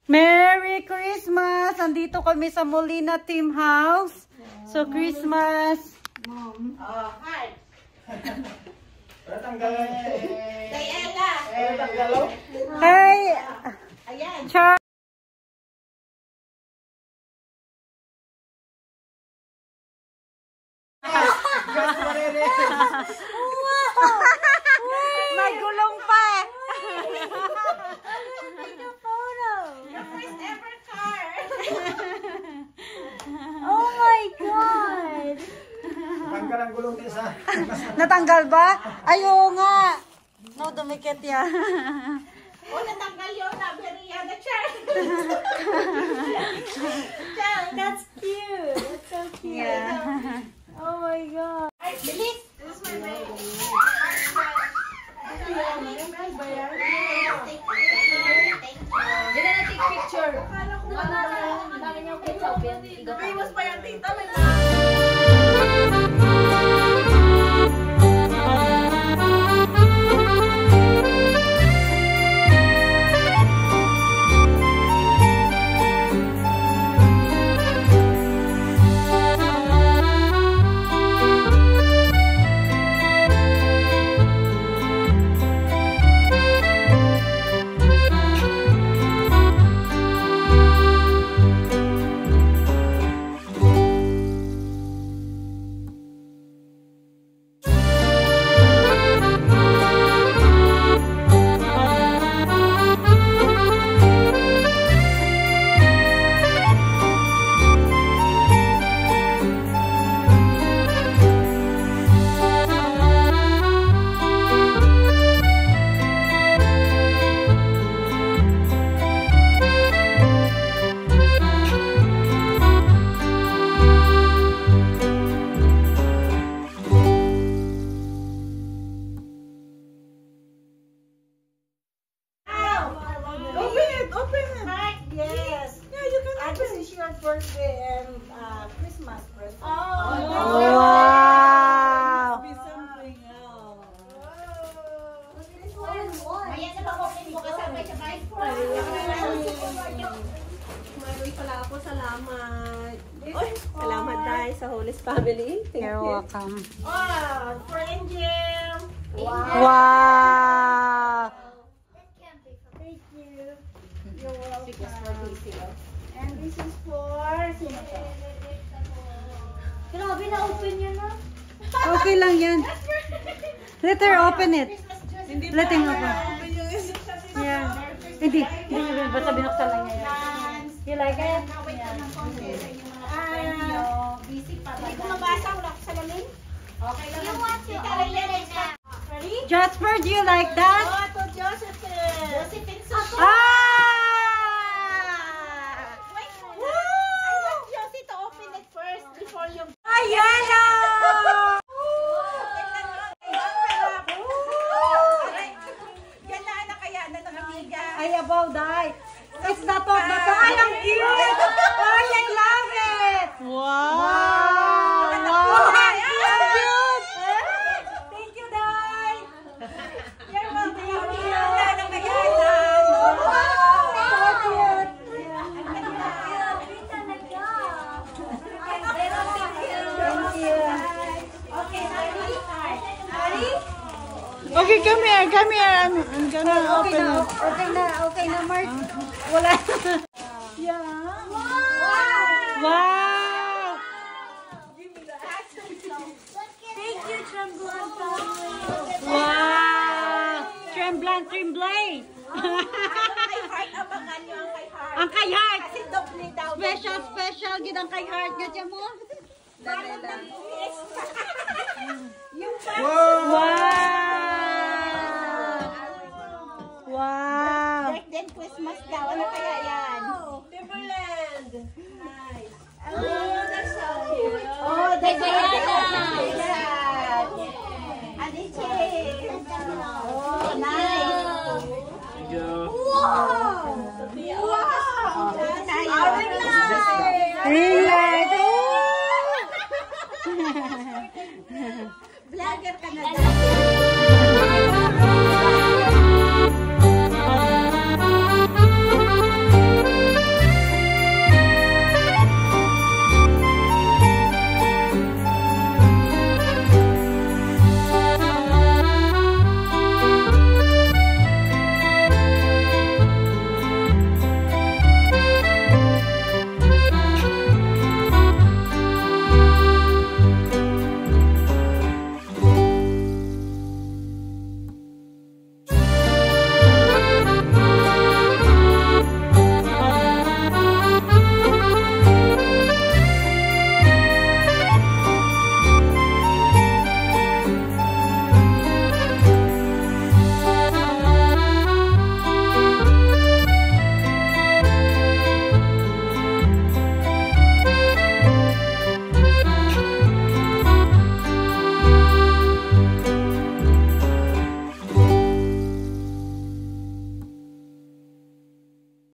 Merry Christmas! Andito kami sa Molina Team House. So, Christmas. Mom. Oh, hi. Diana. Hi! Ayan. Char! May gulong pa! Your first ever car. Oh my God! Tanggal ang gulong din sa... Natanggal ba? Ay, oo nga. No, dumikit yan. Oh, natanggal yun. Naberiya na chair. That's cute. That's so cute. Yeah. Oh my God. Ay, bilis. This is my baby. Hindi na take picture. Famous pa yung tita. Birthday and Christmas present. Wow! Be something else. Ayan na mag-open mo kasama siya guys. Maroy pala ako. Salamat. Oy, salamat tayo sa Holy's family. Thank You're you. welcome. Oh, for Angel. Wow! Thank you. You're welcome. And this is for sino to? Grabe na open yun na. Okay lang yan. Let her open it. Let him open. Yeah. Hindi. Basta binuksan lang niya yan. You like it? Busy pa ba? Hindi ko mabasa. Wala ko salamin. Okay lang. You want to open it now. Ready? Jasper, do you like that? Oh, to Josephine. Josephine Soto. Ah! Wait muna. I want Josie to open it first before you... Ayala! Yan na kaya na ng amiga. Ay, about that. It's the top. Ay, ang cute! Ay, I love it! Wow! Wow! Ang cute! Thank you, Day. You're welcome. Thank you. Yan ang kaya So cute! Thank you. Okay, Okay, come here. Come here. I'm gonna open it. Okay na, Mark. Wala. Yeah. Wow! Thank you, Tremblant family. Wow! Tremblant, tremblay! Kay Heart, abangan nyo ang kay Heart. Ang kay Heart! Kasi doble daw. Special, gid ang kay Heart nga siya mo. Parang nag-uwis. Yung Wow!